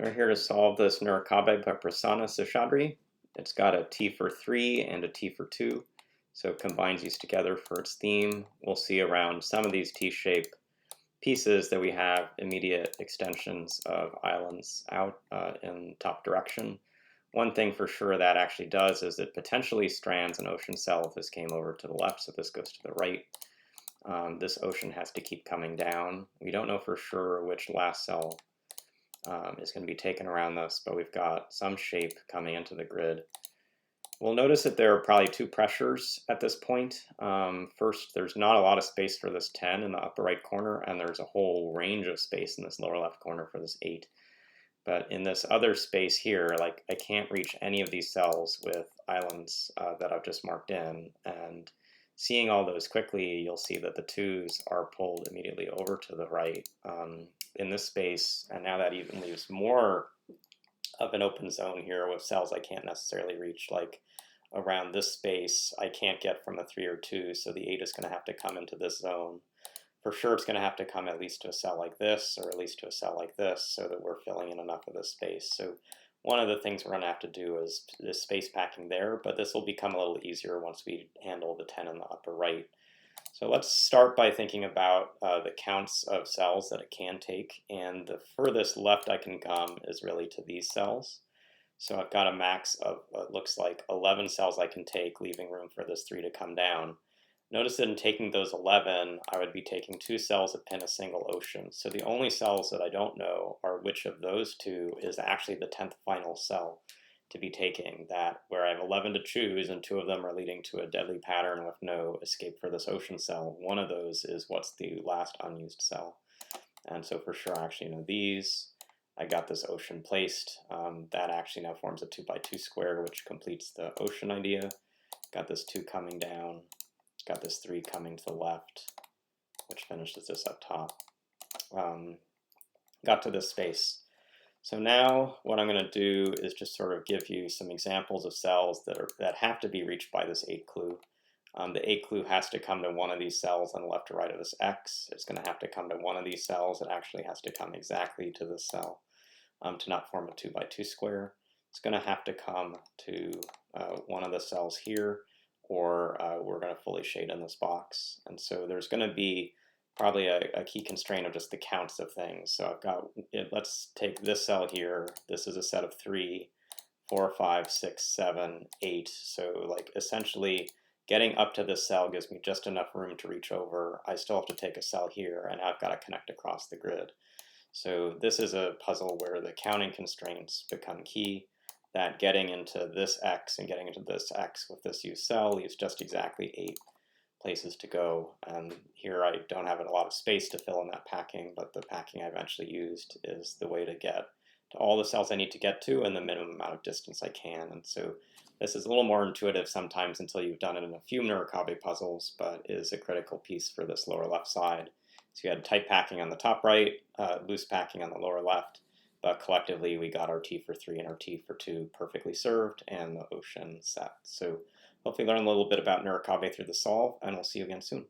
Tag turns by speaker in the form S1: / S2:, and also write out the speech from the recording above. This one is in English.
S1: We're here to solve this Nurikabe by Prasanna Seshadri. It's got a T for 3 and a T for 2, so it combines these together for its theme. We'll see around some of these T-shape pieces that we have immediate extensions of islands out in top direction. One thing for sure that actually does is it potentially strands an ocean cell if this came over to the left, so this goes to the right. This ocean has to keep coming down. We don't know for sure which last cell is going to be taken around this, but we've got some shape coming into the grid. We'll notice that there are probably two pressures at this point. First, there's not a lot of space for this 10 in the upper right corner, and there's a whole range of space in this lower left corner for this 8. But in this other space here, like I can't reach any of these cells with islands that I've just marked in. And seeing all those quickly, you'll see that the 2s are pulled immediately over to the right in this space. And now that even leaves more of an open zone here with cells I can't necessarily reach, like around this space, I can't get from a 3 or 2, so the 8 is going to have to come into this zone. For sure, it's going to have to come at least to a cell like this, or at least to a cell like this, so that we're filling in enough of this space. So one of the things we're going to have to do is this space packing there, but this will become a little easier once we handle the 10 in the upper right. So let's start by thinking about the counts of cells that it can take, and the furthest left I can come is really to these cells. So I've got a max of, looks like 11 cells I can take, leaving room for this 3 to come down. Notice that in taking those 11, I would be taking 2 cells that pin a single ocean. So the only cells that I don't know are which of those 2 is actually the 10th final cell to be taking, that where I have 11 to choose and 2 of them are leading to a deadly pattern with no escape for this ocean cell. One of those is what's the last unused cell. And so for sure I actually know these. I got this ocean placed. That actually now forms a 2 by 2 square, which completes the ocean idea. Got this 2 coming down. Got this 3 coming to the left, which finishes this up top. Got to this space. So now what I'm going to do is just sort of give you some examples of cells that have to be reached by this 8 clue. The 8 clue has to come to one of these cells on the left or right of this X. It's going to have to come to one of these cells. It actually has to come exactly to this cell to not form a 2 by 2 square. It's going to have to come to one of the cells here, or we're going to fully shade in this box. And so there's going to be probably a key constraint of just the counts of things. So I've got, let's take this cell here. This is a set of 3, 4, 5, 6, 7, 8. So like essentially getting up to this cell gives me just enough room to reach over. I still have to take a cell here, and I've got to connect across the grid. So this is a puzzle where the counting constraints become key. That getting into this X and getting into this X with this used cell leaves just exactly 8 places to go. And here I don't have a lot of space to fill in that packing, but the packing I eventually used is the way to get to all the cells I need to get to and the minimum amount of distance I can. And so this is a little more intuitive sometimes until you've done it in a few Nurikabe puzzles, but is a critical piece for this lower left side. So you had tight packing on the top right, loose packing on the lower left, but collectively we got our T for 3 and our T for 2 perfectly served and the ocean set. So hopefully learn a little bit about Nurikabe through the solve, and we'll see you again soon.